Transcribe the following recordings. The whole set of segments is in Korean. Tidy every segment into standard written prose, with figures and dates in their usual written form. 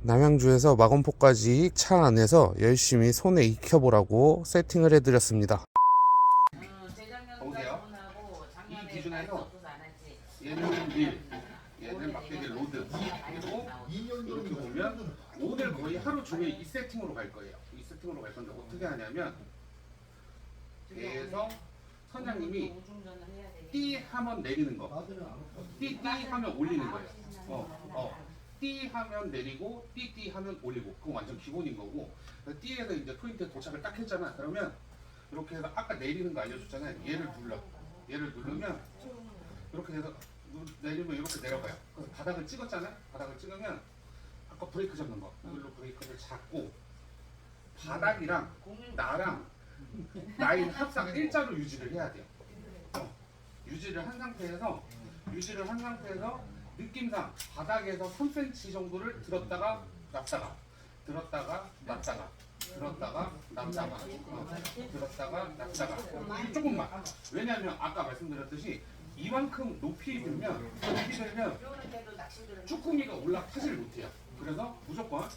남양주에서 마건포까지 차 안에서 열심히 손에 익혀보라고 세팅을 해드렸습니다. 보세요. 이 기준에서 얘는 릴, 얘는 막대기 로드. 그리고 이렇게 보면 오늘 거의 하루 종일 이 세팅으로 갈 거예요. 이 세팅으로 갈 건데 어떻게 하냐면 계속 선장님이 띠 하면 내리는 거, 띠 하면 올리는 거예요. 띠 하면 내리고 띠 하면 올리고, 그건 완전 기본인 거고, 띠에서 이제 포인트에 도착을 딱 했잖아. 그러면 이렇게 해서 아까 내리는 거 알려줬잖아요. 얘를 누르면 이렇게 해서 내리면 이렇게 내려가요. 그래서 바닥을 찍었잖아요. 바닥을 찍으면 아까 브레이크 잡는 거, 이걸로 브레이크를 잡고 바닥이랑 나랑 라인 합상 일자로 유지를 해야 돼요. 유지를 한 상태에서 느낌상 바닥에서 3cm 정도를 들었다가 놨다가 들었다가 놨다가 들었다가 놨다가 들었다가 놨다가 조금만. 왜냐하면 아까 말씀드렸듯이 이만큼 높이 들면 쭈꾸미가 올라타질 못해요. 그래서 무조건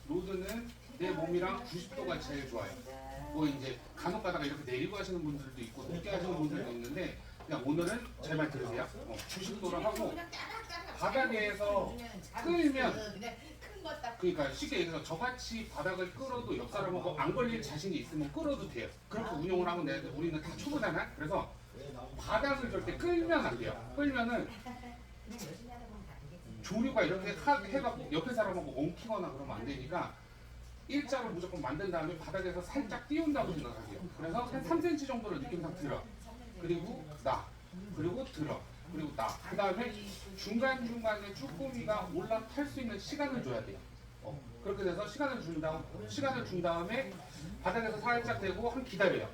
로드는 내 몸이랑 90도가 제일 좋아요. 뭐 이제 간혹 가다가 이렇게 내리고 하시는 분들도 있고 높게 하시는 분들도 있는데, 그냥 오늘은 제 말 들으세요. 90도를 하고 바닥에서 끌면, 그러니까 쉽게 얘기해서 저같이 바닥을 끌어도 옆 사람하고 안 걸릴 자신이 있으면 끌어도 돼요. 그렇게 운용을 하면 되는데 우리는 다 초보잖아. 그래서 바닥을 절대 끌면 안 돼요. 끌면은 조류가 이렇게 해갖고 옆에 사람하고 엉키거나 그러면 안 되니까 일자로 무조건 만든 다음에 바닥에서 살짝 띄운다고 생각하세요. 그래서 한 3cm 정도를 느낌상 들어. 그리고 나. 그리고 들어. 그리고 나. 그 다음에 중간중간에 쭈꾸미가 올라탈 수 있는 시간을 줘야 돼요. 그렇게 돼서 시간을 준 다음에 바닥에서 살짝 대고 한 기다려요.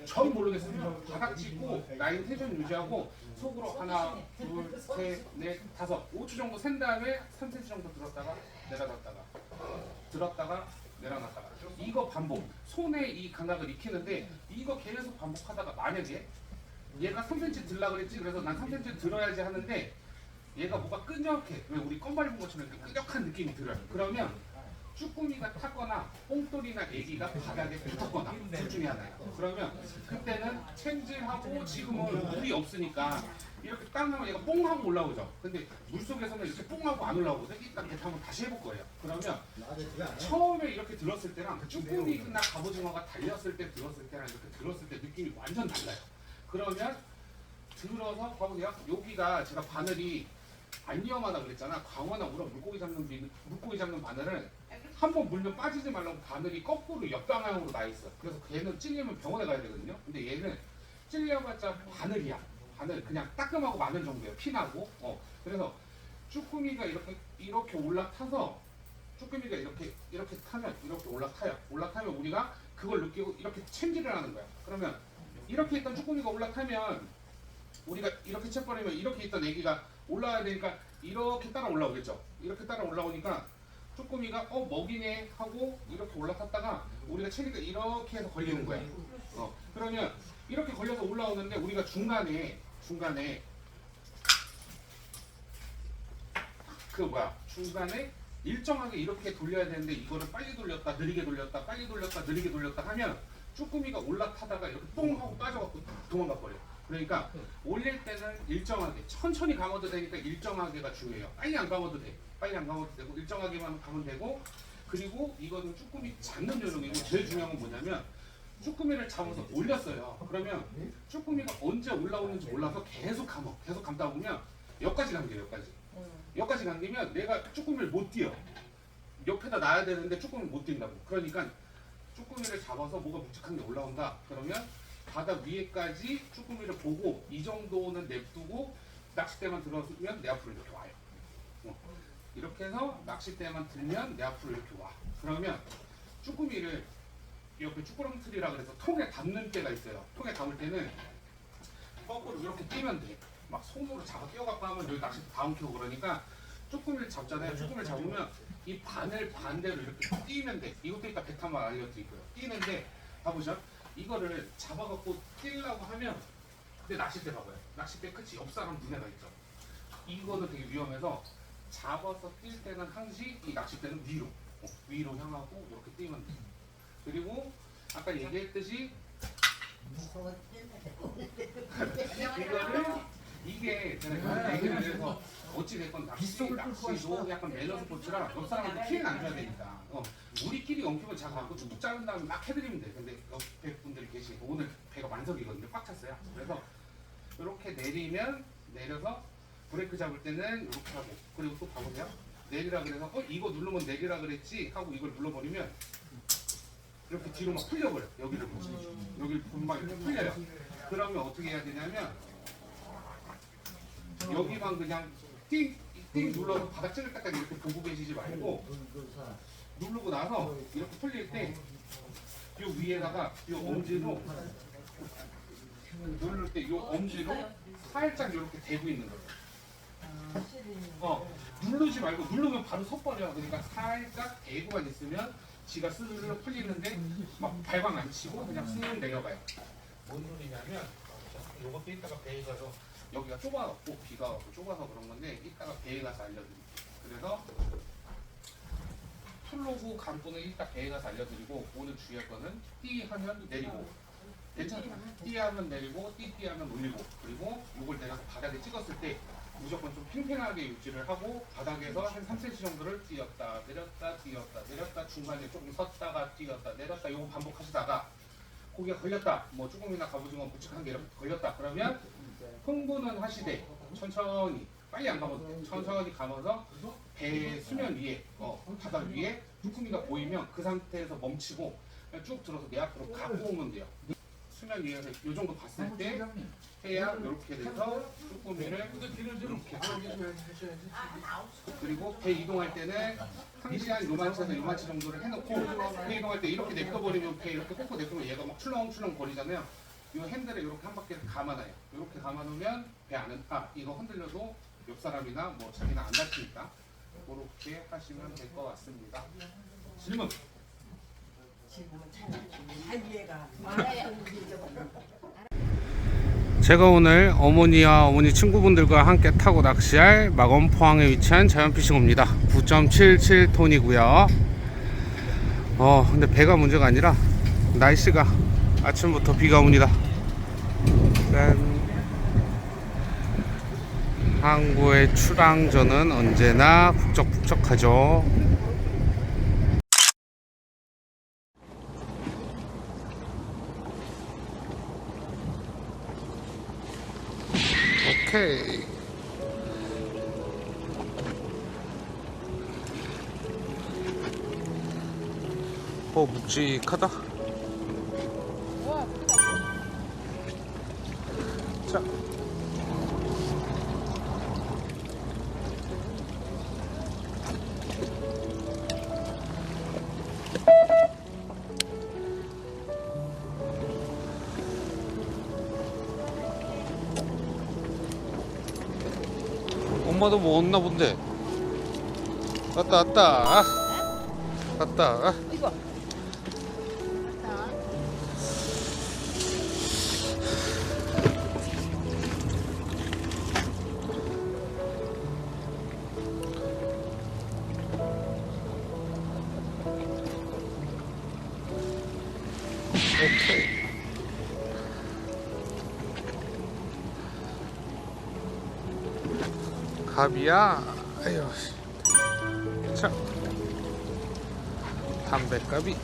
전 모르겠으면 바닥 찍고 라인 텐션 유지하고 속으로 하나, 둘, 셋, 넷, 다섯, 5초 정도 센 다음에 3cm 정도 들었다가 내려놨다가 들었다가 내려놨다가, 이거 반복. 손에 이 감각을 익히는데 이거 계속 반복하다가 만약에 얘가 3cm 들라 그랬지, 그래서 난 3cm 들어야지 하는데 얘가 뭐가 끈적해, 왜 우리 껌 밟은 것처럼 이렇게 끈적한 느낌이 들어요. 그러면 쭈꾸미가 탔거나 뽕돌이나 애기가 바닥에 붙었거나 둘 중에 하나예요. 그러면 그때는 챔질하고, 지금은 물이 없으니까 이렇게 땅 하면 얘가 뽕 하고 올라오죠. 근데 물속에서는 이렇게 뽕 하고 안 올라오거든. 일단 이렇게 한번 다시 해볼 거예요. 그러면 처음에 이렇게 들었을 때랑 쭈꾸미나 갑오징어가 달렸을 때 들었을 때랑 이렇게 들었을 때 느낌이 완전 달라요. 그러면 들어서 봐보세요. 여기가 제가 바늘이 안 위험하다 그랬잖아. 광어나 우럭 물고기 잡는 바늘은 한번 물면 빠지지 말라고 바늘이 거꾸로 역방향으로 나 있어. 그래서 걔는 찔리면 병원에 가야 되거든요. 근데 얘는 찔려봤자 바늘이야. 바늘 그냥 따끔하고 마늘 정도예요. 피나고. 그래서 쭈꾸미가 이렇게 올라타서, 쭈꾸미가 이렇게 타면 이렇게 올라타면 우리가 그걸 느끼고 이렇게 챔질을 하는 거야. 그러면 이렇게 있던 쭈꾸미가 올라타면 우리가 이렇게 채버리면 이렇게 있던 애기가 올라와야 되니까 이렇게 따라 올라오겠죠. 이렇게 따라 올라오니까 쭈꾸미가 먹이네 하고 이렇게 올라탔다가 우리가 체리가 이렇게 해서 걸리는 거야. 그러면 이렇게 걸려서 올라오는데 우리가 중간에 중간에 일정하게 이렇게 돌려야 되는데 이거를 빨리 돌렸다 느리게 돌렸다 빨리 돌렸다 느리게 돌렸다 하면 쭈꾸미가 올라타다가 이렇게 뽕 하고 빠져갖고 도망가 버려. 그러니까 올릴 때는 일정하게 천천히 감아도 되니까 일정하게가 중요해요. 빨리 안 감아도 되고 일정하게만 가면 되고. 그리고 이거는 쭈꾸미 잡는 요령이고, 제일 중요한 건 뭐냐면 쭈꾸미를 잡아서 올렸어요. 그러면 쭈꾸미가 언제 올라오는지 몰라서 계속 감다 보면 여기까지 감겨요. 여기까지 감기면 내가 쭈꾸미를 못 띄어. 옆에다 놔야 되는데 쭈꾸미를 못 띈다고. 그러니까 쭈꾸미를 잡아서 뭐가 묵직한 게 올라온다. 그러면 바닥 위에까지 쭈꾸미를 보고 이 정도는 냅두고 낚싯대만 들어주면 내 앞으로 이렇게 와요. 이렇게 해서 낚싯대만 들면 내 앞으로 이렇게 와. 그러면 쭈꾸미를 옆에 쭈꾸렁틀이라 그래서 통에 담는 때가 있어요. 통에 담을 때는 거꾸로 이렇게 뛰면 돼. 막 손으로 잡아 끼워갖고 하면 여기 낚싯대 다 엉키고 그러니까 쭈꾸미를 잡잖아요. 쭈꾸미를 잡으면 이 바늘 반대로 이렇게 뛰면 돼. 이것도 이따 백탄만 알려드리고요. 뛰는데 봐보죠. 이거를 잡아갖고 뛰려고 하면, 근데 낚싯대 봐봐요. 낚싯대 끝이 옆 사람 눈에가 있죠. 이거는 되게 위험해서 잡아서 뛸 때는 항시 이 낚싯대는 위로 향하고 이렇게 뛰면 돼. 그리고 아까 얘기했듯이 이거를 이게 제가 얘기를 해서 어찌됐건 낚시도 약간 매너 스포츠라 옆 사람한테 피해는 안 줘야 되니까 우리끼리 엉키면 자꾸 뚝뚝 자른 다음에 막 해드리면 돼. 근데 옆에 분들이 계시니까 오늘 배가 만석이거든요. 꽉 찼어요. 그래서 이렇게 내려서 브레이크 잡을 때는 이렇게 하고, 그리고 또 봐보세요. 내리라 그래서 이거 누르면 내리라 그랬지 하고 이걸 눌러버리면 이렇게 뒤로 막 풀려버려. 여기를 보면 막 이렇게 풀려요. 그러면 어떻게 해야 되냐면 여기만 그냥 띵 눌러서 바닥 찌를 때까지 이렇게 보고 계시지 말고 누르고 나서 이렇게 풀릴 때 이 위에다가 이 엄지로 누를 때 이 엄지로 살짝 이렇게 대고 있는 거예요. 누르지 말고 누르면 바로 섰버려. 그러니까 살짝 대고만 있으면 지가 스르르 풀리는데 막 발광 안 치고 그냥 쓱 내려가요. 뭔 소리냐면 요것도 이따가 배에 가서 여기가 좁아갖고 비가 와서 좁아서 그런 건데 이따가 배에 가서 알려드릴게요. 그래서 플로그 간부는 이따 배에 가서 알려드리고 오늘 주의할 거는 띠 하면 내리고 괜찮아요. 띠 하면 내리고 띠 하면 올리고 그리고 요걸 내가 바닥에 찍었을 때 무조건 좀 팽팽하게 유지를 하고 바닥에서 한 3cm 정도를 뛰었다 내렸다 중간에 조금 섰다가 뛰었다 내렸다 요거 반복하시다가 고기가 걸렸다 뭐 쭈꾸미나 갑오징어 묵직한 게 이렇게 걸렸다 그러면 흥분은 하시되 천천히 빨리 안 감아도 돼. 천천히 감아서 배 수면 위에 바닥 위에 쭈꾸미가 보이면 그 상태에서 멈추고 그냥 쭉 들어서 내 앞으로 갖고 오면 돼요. 수면 위에서 이 정도 봤을 때 해야 이렇게 돼서 쭈꾸미를 이렇게 그리고 배 이동할 때는 항시 한 요만치에서 요만치 정도를 해놓고 배 이동할 때 이렇게 냅둬버리면 배 이렇게 꽂고 냅두면 얘가 막 출렁출렁 거리잖아요. 이 핸들에 이렇게 한 바퀴를 감아놔요. 이렇게 감아놓으면 배 안은 이거 흔들려도 옆 사람이나 뭐 자기는 안 다치니까 그렇게 하시면 될 것 같습니다. 질문. 제가 오늘 어머니와 어머니 친구분들과 함께 타고 낚시할 마건 포항에 위치한 자연피싱호입니다. 9.77톤이고요. 근데 배가 문제가 아니라 날씨가 아침부터 비가 옵니다. 항구의 출항전은 언제나 북적북적하죠. 오케이. 묵직하다. 자. 엄마도 뭐 얻나 본데. 왔다. 이거. 오케이. 갑이야. 아유. 자. 담배갑이.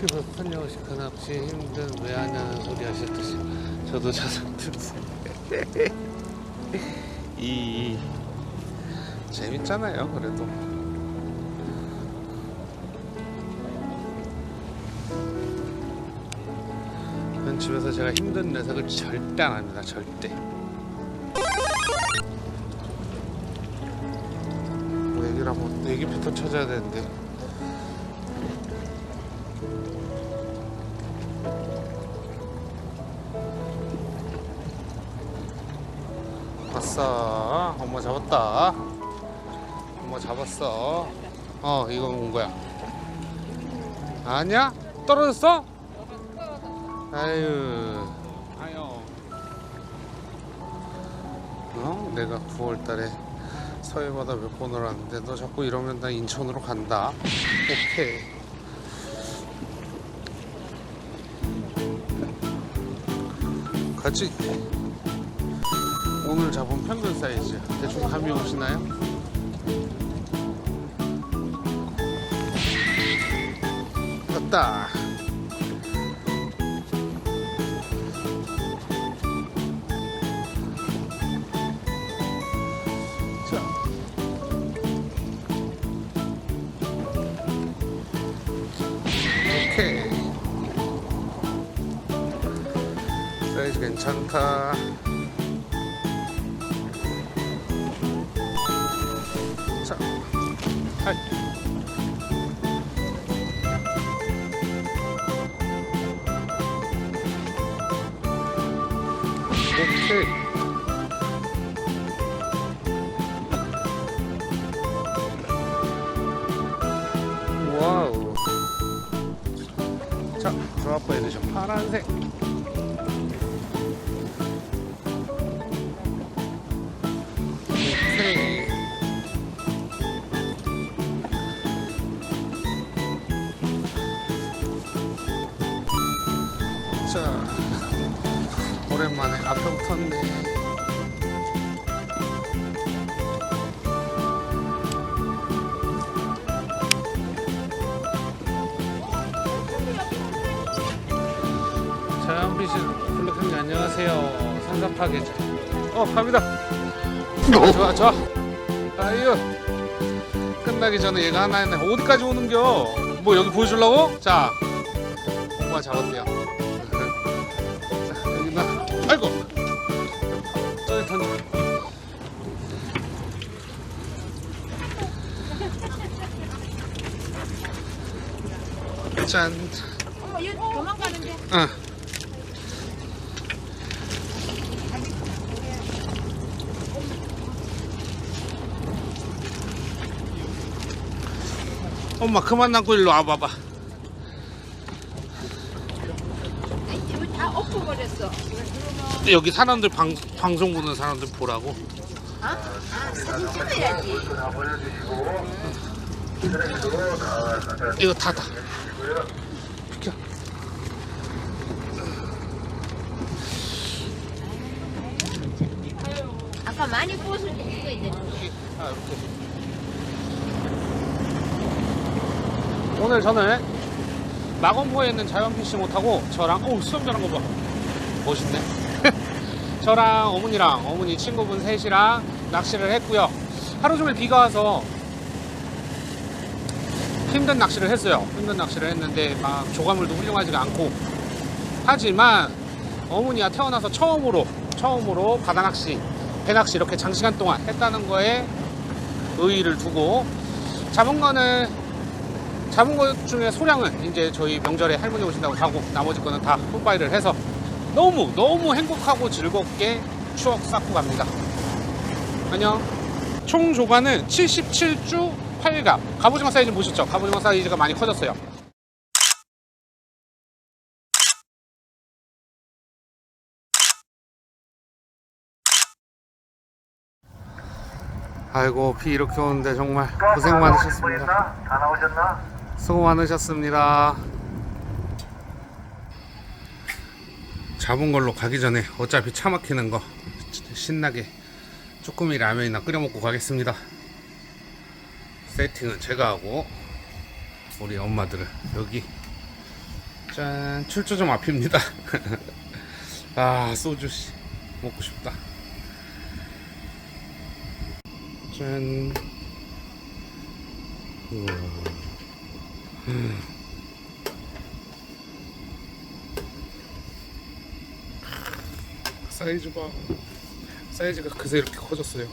그래서 선영식 납치 힘든 왜 하냐는 소리 하셨듯이 저도 자석 들었어요. 재밌잖아요. 그래도. 집에서 제가 힘든 녀석을 절대 안 합니다. 절대. 애기를 한번 애기부터 찾아야 되는데. 아싸, 엄마 잡았다. 엄마 잡았어. 이거 온 거야. 아니야? 떨어졌어? 아유. 내가 9월달에 서해바다 몇 번을 왔는데 너 자꾸 이러면 나 인천으로 간다. 오케이. 같이 오늘 잡은 평균 사이즈 대충 감이 오시나요? 왔다. 자, 오케이. 사이즈 괜찮다. 자, 하이. 오케이. 와우. 자, 드랍바 에디션 파란색. 오케이. 자, 오랜만에 앞에 붙었네. 자연빛이 블랙형님 안녕하세요. 산사파괴자. 갑니다. 좋아 좋아. 아유, 끝나기 전에 얘가 하나 했네. 어디까지 오는겨? 뭐 여기 보여주려고? 자, 오빠 잡았대요. 자, 여기 나. 아이고, 저기 던져. 짠. 얘 도망가는데. 응. 엄마 그만 남고 일로 와봐봐. 이거 다 엎어버렸어. 여기 사람들 방송 보는 사람들 보라고. 사진 찍어야지. 이거 닫아. 비켜. 아까 많이 구웠을 때 이거 이제. 이렇게. 오늘 저는 마건포에 있는 자연피싱 못하고 저랑 수영장한 거 봐. 멋있네. 저랑 어머니랑 어머니 친구분 셋이랑 낚시를 했고요. 하루 종일 비가 와서 힘든 낚시를 했어요. 힘든 낚시를 했는데 막 조과물도 훌륭하지가 않고, 하지만 어머니가 태어나서 처음으로 바다 낚시, 배 낚시 이렇게 장시간 동안 했다는 거에 의의를 두고 잡은 것 중에 소량은 이제 저희 명절에 할머니 오신다고 사고, 나머지 거는 다 풋바이를 해서 너무 행복하고 즐겁게 추억 쌓고 갑니다. 안녕. 총 조과는 77주 8갑. 갑오징어 사이즈 보셨죠? 갑오징어 사이즈가 많이 커졌어요. 아이고, 비 이렇게 오는데 정말 고생 많으셨습니다. 다 나오셨나? 수고 많으셨습니다. 잡은 걸로 가기 전에 어차피 차 막히는 거 신나게 쭈꾸미 라면이나 끓여 먹고 가겠습니다. 세팅은 제가 하고 우리 엄마들은 여기 짠, 출조점 앞입니다. 아, 소주 먹고 싶다. 짠. 우와. 사이즈가 그새 이렇게 커졌어요.